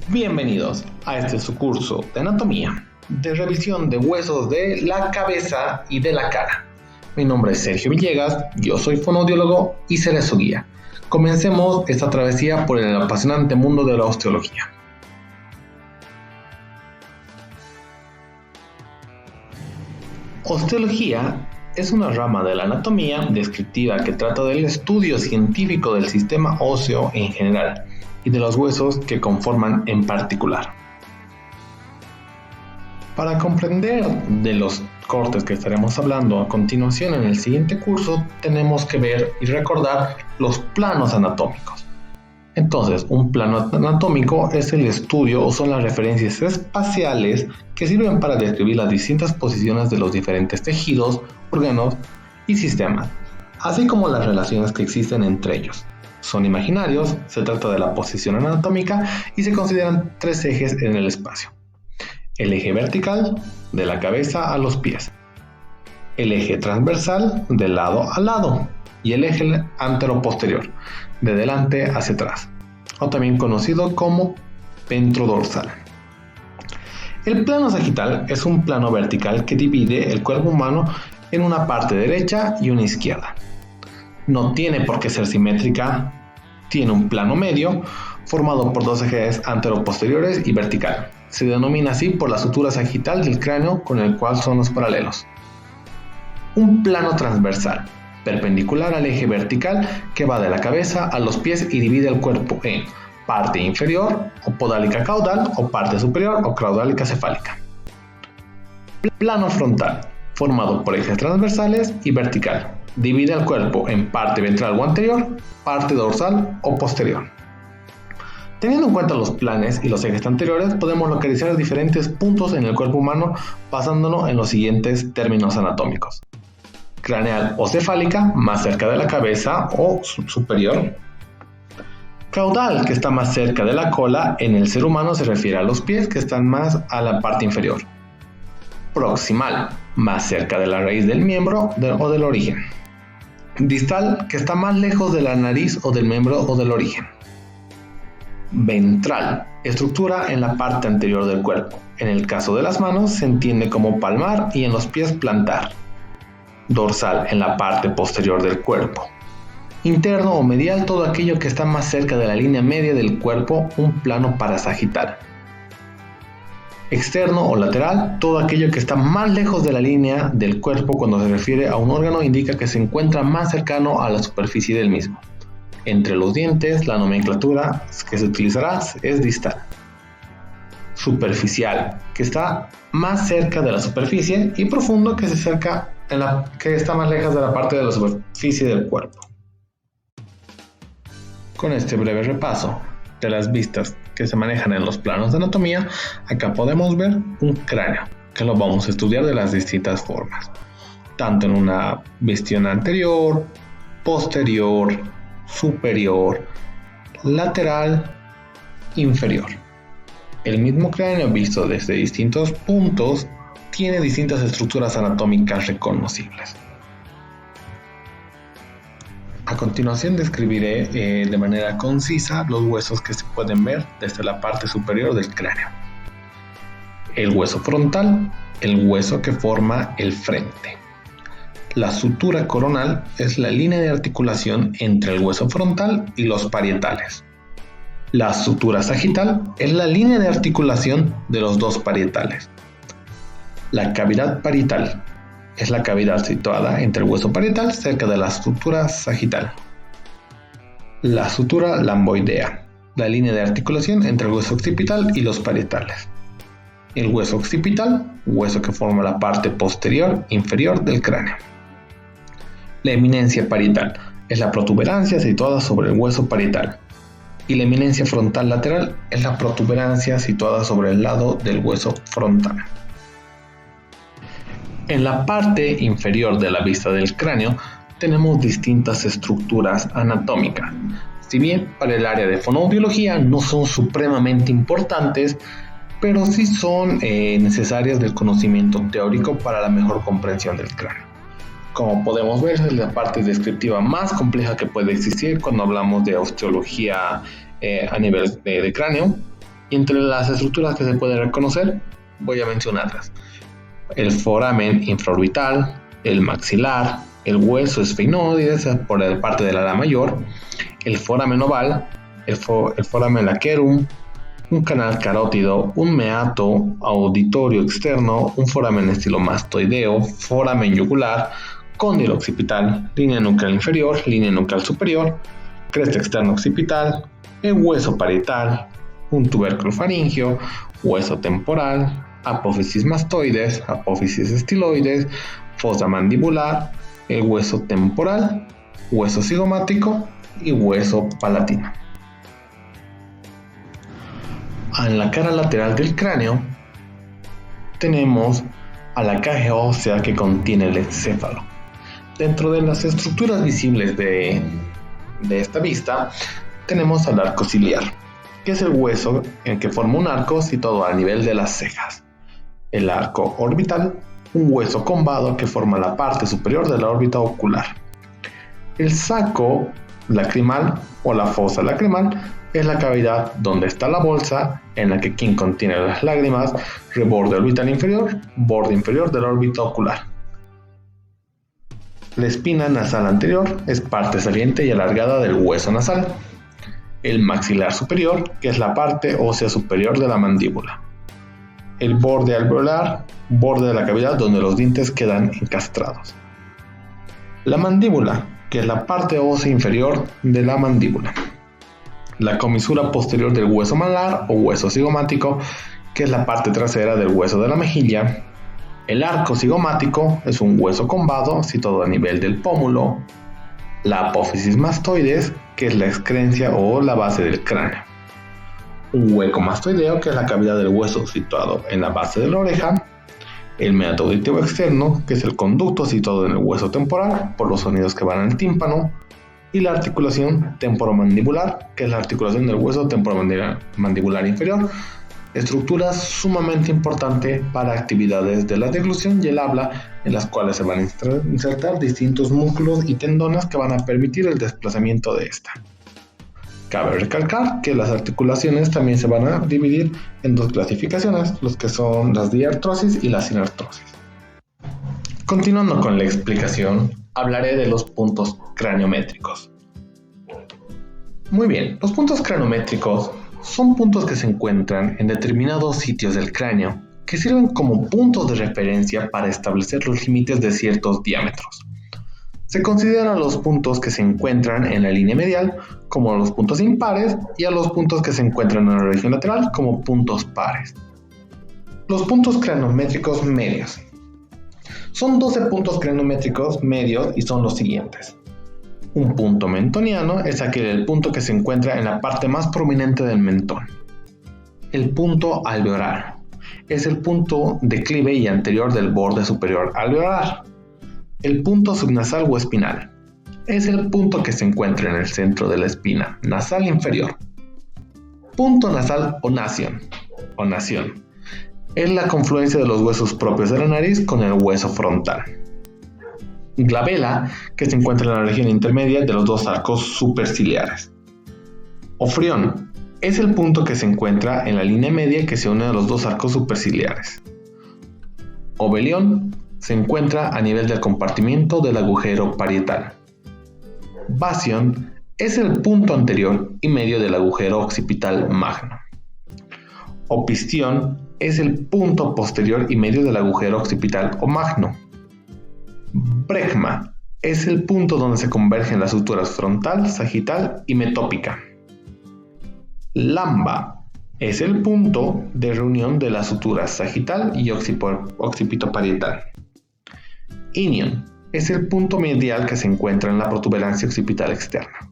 Bienvenidos a este su curso de anatomía, de revisión de huesos de la cabeza y de la cara. Mi nombre es Sergio Villegas, yo soy fonoaudiólogo y seré su guía. Comencemos esta travesía por el apasionante mundo de la osteología. Osteología es una rama de la anatomía descriptiva que trata del estudio científico del sistema óseo en general y de los huesos que conforman en particular. Para comprender de los cortes que estaremos hablando a continuación en el siguiente curso, tenemos que ver y recordar los planos anatómicos. Entonces, un plano anatómico es el estudio o son las referencias espaciales que sirven para describir las distintas posiciones de los diferentes tejidos, órganos y sistemas, así como las relaciones que existen entre ellos. Son imaginarios, se trata de la posición anatómica y se consideran tres ejes en el espacio. El eje vertical, de la cabeza a los pies. El eje transversal, de lado a lado. Y el eje anteroposterior, de delante hacia atrás, o también conocido como ventrodorsal. El plano sagital es un plano vertical que divide el cuerpo humano en una parte derecha y una izquierda. No tiene por qué ser simétrica, tiene un plano medio formado por dos ejes anteroposteriores y vertical. Se denomina así por la sutura sagital del cráneo con el cual son los paralelos. Un plano transversal, perpendicular al eje vertical que va de la cabeza a los pies y divide el cuerpo en parte inferior o podálica caudal o parte superior o caudálica cefálica. Plano frontal, formado por ejes transversales y vertical. Divide el cuerpo en parte ventral o anterior, parte dorsal o posterior. Teniendo en cuenta los planes y los ejes anteriores, podemos localizar diferentes puntos en el cuerpo humano basándonos en los siguientes términos anatómicos. Craneal o cefálica, más cerca de la cabeza o superior. Caudal, que está más cerca de la cola, en el ser humano se refiere a los pies que están más a la parte inferior. Proximal, más cerca de la raíz del miembro o del origen. Distal, que está más lejos de la nariz o del miembro o del origen. Ventral, estructura en la parte anterior del cuerpo. En el caso de las manos se entiende como palmar y en los pies plantar. Dorsal, en la parte posterior del cuerpo. Interno o medial, todo aquello que está más cerca de la línea media del cuerpo, un plano parasagital. Externo o lateral, todo aquello que está más lejos de la línea del cuerpo cuando se refiere a un órgano indica que se encuentra más cercano a la superficie del mismo. Entre los dientes, la nomenclatura que se utilizará es distal. Superficial, que está más cerca de la superficie, y profundo, que que está más lejos de la parte de la superficie del cuerpo. Con este breve repaso de las vistas que se manejan en los planos de anatomía, acá podemos ver un cráneo, que lo vamos a estudiar de las distintas formas, tanto en una visión anterior, posterior, superior, lateral, inferior. El mismo cráneo visto desde distintos puntos tiene distintas estructuras anatómicas reconocibles. A continuación describiré de manera concisa los huesos que se pueden ver desde la parte superior del cráneo. El hueso frontal, el hueso que forma el frente. La sutura coronal es la línea de articulación entre el hueso frontal y los parietales. La sutura sagital es la línea de articulación de los dos parietales. La cavidad parietal es la cavidad situada entre el hueso parietal cerca de la sutura sagital. La sutura lamboidea, la línea de articulación entre el hueso occipital y los parietales. El hueso occipital, hueso que forma la parte posterior inferior del cráneo. La eminencia parietal es la protuberancia situada sobre el hueso parietal. Y la eminencia frontal lateral es la protuberancia situada sobre el lado del hueso frontal. En la parte inferior de la vista del cráneo tenemos distintas estructuras anatómicas. Si bien para el área de fonoaudiología no son supremamente importantes, pero sí son necesarias del conocimiento teórico para la mejor comprensión del cráneo. Como podemos ver, es la parte descriptiva más compleja que puede existir cuando hablamos de osteología a nivel de cráneo, Y entre las estructuras que se pueden reconocer, voy a mencionarlas: el foramen infraorbital, el maxilar, el hueso esfenoide por la parte del ala mayor, el foramen oval, el foramen lacerum, un canal carótido, un meato auditorio externo, un foramen estilomastoideo, foramen yugular, cóndilo occipital, línea nuclear inferior, línea nuclear superior, cresta externa occipital, el hueso parietal, un tubérculo faríngeo, hueso temporal, apófisis mastoides, apófisis estiloides, fosa mandibular, el hueso temporal, hueso cigomático y hueso palatino. En la cara lateral del cráneo tenemos a la caja ósea que contiene el encéfalo. Dentro de las estructuras visibles de esta vista tenemos al arco ciliar, que es el hueso en que forma un arco situado a nivel de las cejas. El arco orbital, un hueso combado que forma la parte superior de la órbita ocular. El saco lacrimal o la fosa lacrimal es la cavidad donde está la bolsa en la que quien contiene las lágrimas, reborde orbital inferior, borde inferior de la órbita ocular. La espina nasal anterior es parte saliente y alargada del hueso nasal. El maxilar superior, que es la parte ósea superior de la mandíbula. El borde alveolar, borde de la cavidad donde los dientes quedan encastrados. La mandíbula, que es la parte ósea inferior de la mandíbula. La comisura posterior del hueso malar o hueso cigomático, que es la parte trasera del hueso de la mejilla. El arco cigomático es un hueso combado situado a nivel del pómulo. La apófisis mastoides, que es la excrencia o la base del cráneo. Un hueco mastoideo, que es la cavidad del hueso situado en la base de la oreja. El meato auditivo externo, que es el conducto situado en el hueso temporal por los sonidos que van al tímpano. Y la articulación temporomandibular, que es la articulación del hueso temporomandibular inferior, estructura sumamente importante para actividades de la deglución y el habla, en las cuales se van a insertar distintos músculos y tendones que van a permitir el desplazamiento de esta. Cabe recalcar que las articulaciones también se van a dividir en dos clasificaciones, los que son las diartrosis y la sinartrosis. Continuando con la explicación, hablaré de los puntos craniométricos. Muy bien, los puntos craniométricos son puntos que se encuentran en determinados sitios del cráneo que sirven como puntos de referencia para establecer los límites de ciertos diámetros. Se consideran los puntos que se encuentran en la línea medial como los puntos impares y a los puntos que se encuentran en la región lateral como puntos pares. Los puntos craniométricos medios. Son 12 puntos craniométricos medios y son los siguientes. Un punto mentoniano es el punto que se encuentra en la parte más prominente del mentón. El punto alveolar es el punto declive y anterior del borde superior alveolar. El punto subnasal o espinal es el punto que se encuentra en el centro de la espina nasal inferior. Punto nasal o nación es la confluencia de los huesos propios de la nariz con el hueso frontal. Glabela, que se encuentra en la región intermedia de los dos arcos superciliares. Ofrión es el punto que se encuentra en la línea media que se une a los dos arcos superciliares. Obelión se encuentra a nivel del compartimiento del agujero parietal. Basión es el punto anterior y medio del agujero occipital magno. Opistión es el punto posterior y medio del agujero occipital o magno. Brecma es el punto donde se convergen las suturas frontal, sagital y metópica. Lamba es el punto de reunión de las suturas sagital y occipitoparietal. Inion es el punto medial que se encuentra en la protuberancia occipital externa.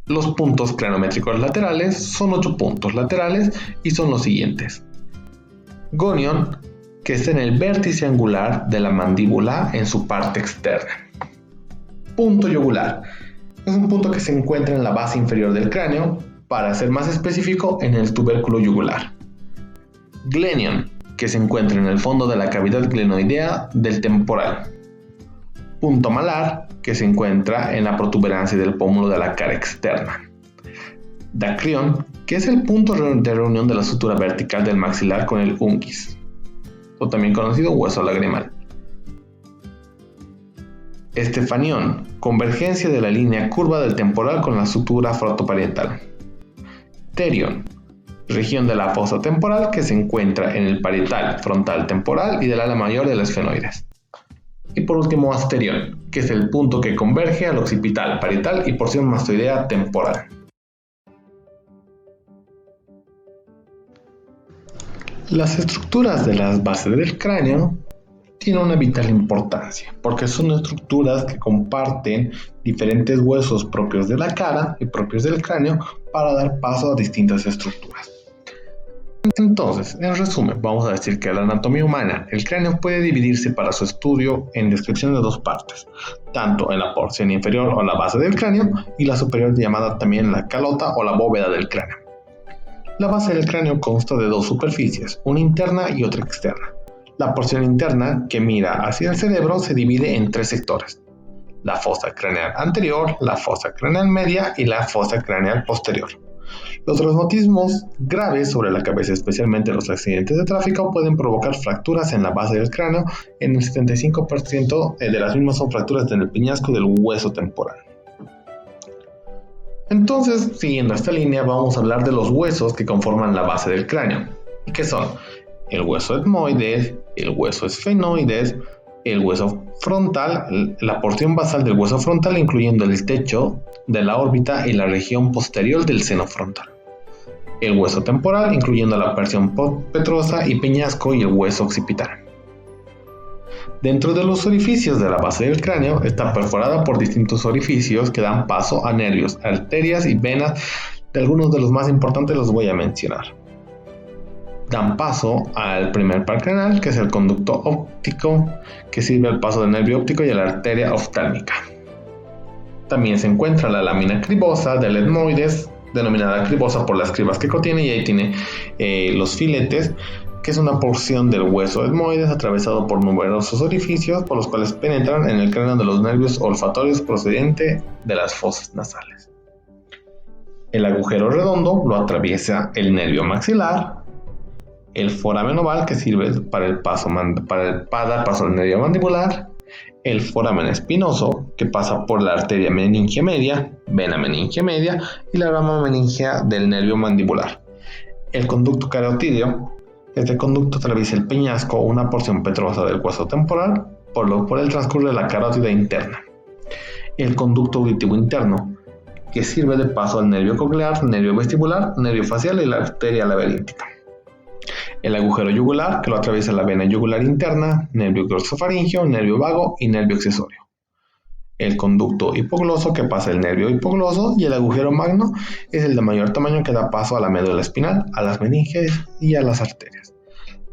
Los puntos craniométricos laterales son 8 puntos laterales y son los siguientes. Gonion, que está en el vértice angular de la mandíbula en su parte externa. Punto yugular es un punto que se encuentra en la base inferior del cráneo, para ser más específico en el tubérculo yugular. Glenion, que se encuentra en el fondo de la cavidad glenoidea del temporal. Punto malar, que se encuentra en la protuberancia del pómulo de la cara externa. Dacrión, que es el punto de reunión de la sutura vertical del maxilar con el unguis, o también conocido hueso lagrimal. Estefanión, convergencia de la línea curva del temporal con la sutura frontoparietal. Terion, región de la fosa temporal que se encuentra en el parietal frontal temporal y del ala mayor del esfenoides. Y por último, asterión, que es el punto que converge al occipital parietal y porción mastoidea temporal. Las estructuras de las bases del cráneo tienen una vital importancia, porque son estructuras que comparten diferentes huesos propios de la cara y propios del cráneo para dar paso a distintas estructuras. Entonces, en resumen, vamos a decir que la anatomía humana, el cráneo puede dividirse para su estudio en descripción de dos partes, tanto en la porción inferior o la base del cráneo y la superior llamada también la calota o la bóveda del cráneo. La base del cráneo consta de dos superficies, una interna y otra externa. La porción interna, que mira hacia el cerebro, se divide en tres sectores: la fosa craneal anterior, la fosa craneal media y la fosa craneal posterior. Los traumatismos graves sobre la cabeza, especialmente los accidentes de tráfico, pueden provocar fracturas en la base del cráneo. En el 75% de las mismas son fracturas en el peñasco del hueso temporal. Entonces, siguiendo esta línea, vamos a hablar de los huesos que conforman la base del cráneo, y que son el hueso etmoides, el hueso esfenoides, el hueso frontal, la porción basal del hueso frontal, incluyendo el techo de la órbita y la región posterior del seno frontal. El hueso temporal, incluyendo la porción petrosa y peñasco y el hueso occipital. Dentro de los orificios de la base del cráneo está perforada por distintos orificios que dan paso a nervios, arterias y venas. De algunos de los más importantes los voy a mencionar. Dan paso al primer par craneal, que es el conducto óptico, que sirve al paso del nervio óptico y a la arteria oftálmica. También se encuentra la lámina cribosa del etmoides, denominada cribosa por las cribas que contiene, y ahí tiene los filetes, que es una porción del hueso etmoides atravesado por numerosos orificios por los cuales penetran en el cráneo de los nervios olfatorios procedente de las fosas nasales. El agujero redondo lo atraviesa el nervio maxilar, el foramen oval, que sirve para dar paso al nervio mandibular, el foramen espinoso, que pasa por la arteria meningia media, vena meningia media y la rama meningia del nervio mandibular. El conducto carotídeo, este conducto atraviesa el peñasco, una porción petrosa del hueso temporal, por el transcurso de la carótida interna. El conducto auditivo interno, que sirve de paso al nervio coclear, nervio vestibular, nervio facial y la arteria laberíntica. El agujero yugular, que lo atraviesa la vena yugular interna, nervio glossofaringeo, nervio vago y nervio accesorio. El conducto hipogloso, que pasa el nervio hipogloso, y el agujero magno es el de mayor tamaño, que da paso a la médula espinal, a las meninges y a las arterias.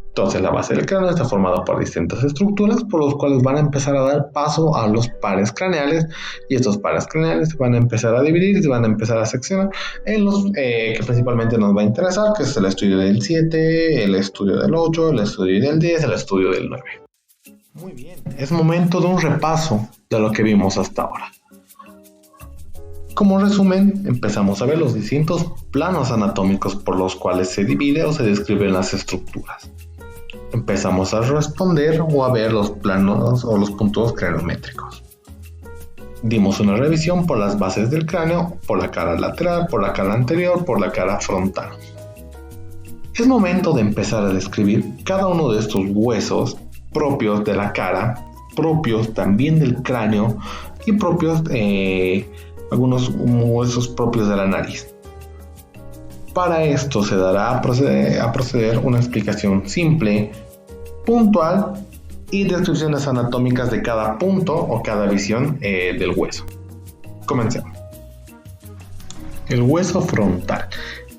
Entonces, la base del cráneo está formada por distintas estructuras por las cuales van a empezar a dar paso a los pares craneales, y estos pares craneales se van a empezar a dividir, se van a empezar a seccionar en los que principalmente nos va a interesar, que es el estudio del 7, el estudio del 8, el estudio del 10, el estudio del 9. Muy bien, es momento de un repaso de lo que vimos hasta ahora. Como resumen, empezamos a ver los distintos planos anatómicos por los cuales se divide o se describen las estructuras. Empezamos a responder o a ver los planos o los puntos craniométricos. Dimos una revisión por las bases del cráneo, por la cara lateral, por la cara anterior, por la cara frontal. Es momento de empezar a describir cada uno de estos huesos propios de la cara, propios también del cráneo y propios algunos huesos propios de la nariz. Para esto se dará a proceder una explicación simple, puntual y descripciones anatómicas de cada punto o cada visión del hueso. Comencemos. El hueso frontal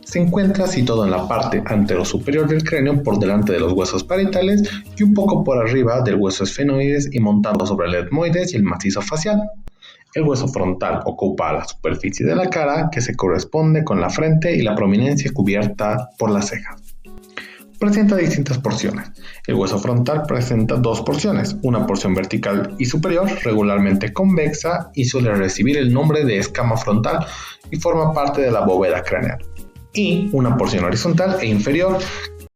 se encuentra situado en la parte anterosuperior del cráneo, por delante de los huesos parietales y un poco por arriba del hueso esfenoides y montado sobre el etmoides y el macizo facial. El hueso frontal ocupa la superficie de la cara, que se corresponde con la frente y la prominencia cubierta por las cejas. Presenta distintas porciones. El hueso frontal presenta dos porciones, una porción vertical y superior, regularmente convexa, y suele recibir el nombre de escama frontal y forma parte de la bóveda craneal. y una porción horizontal e inferior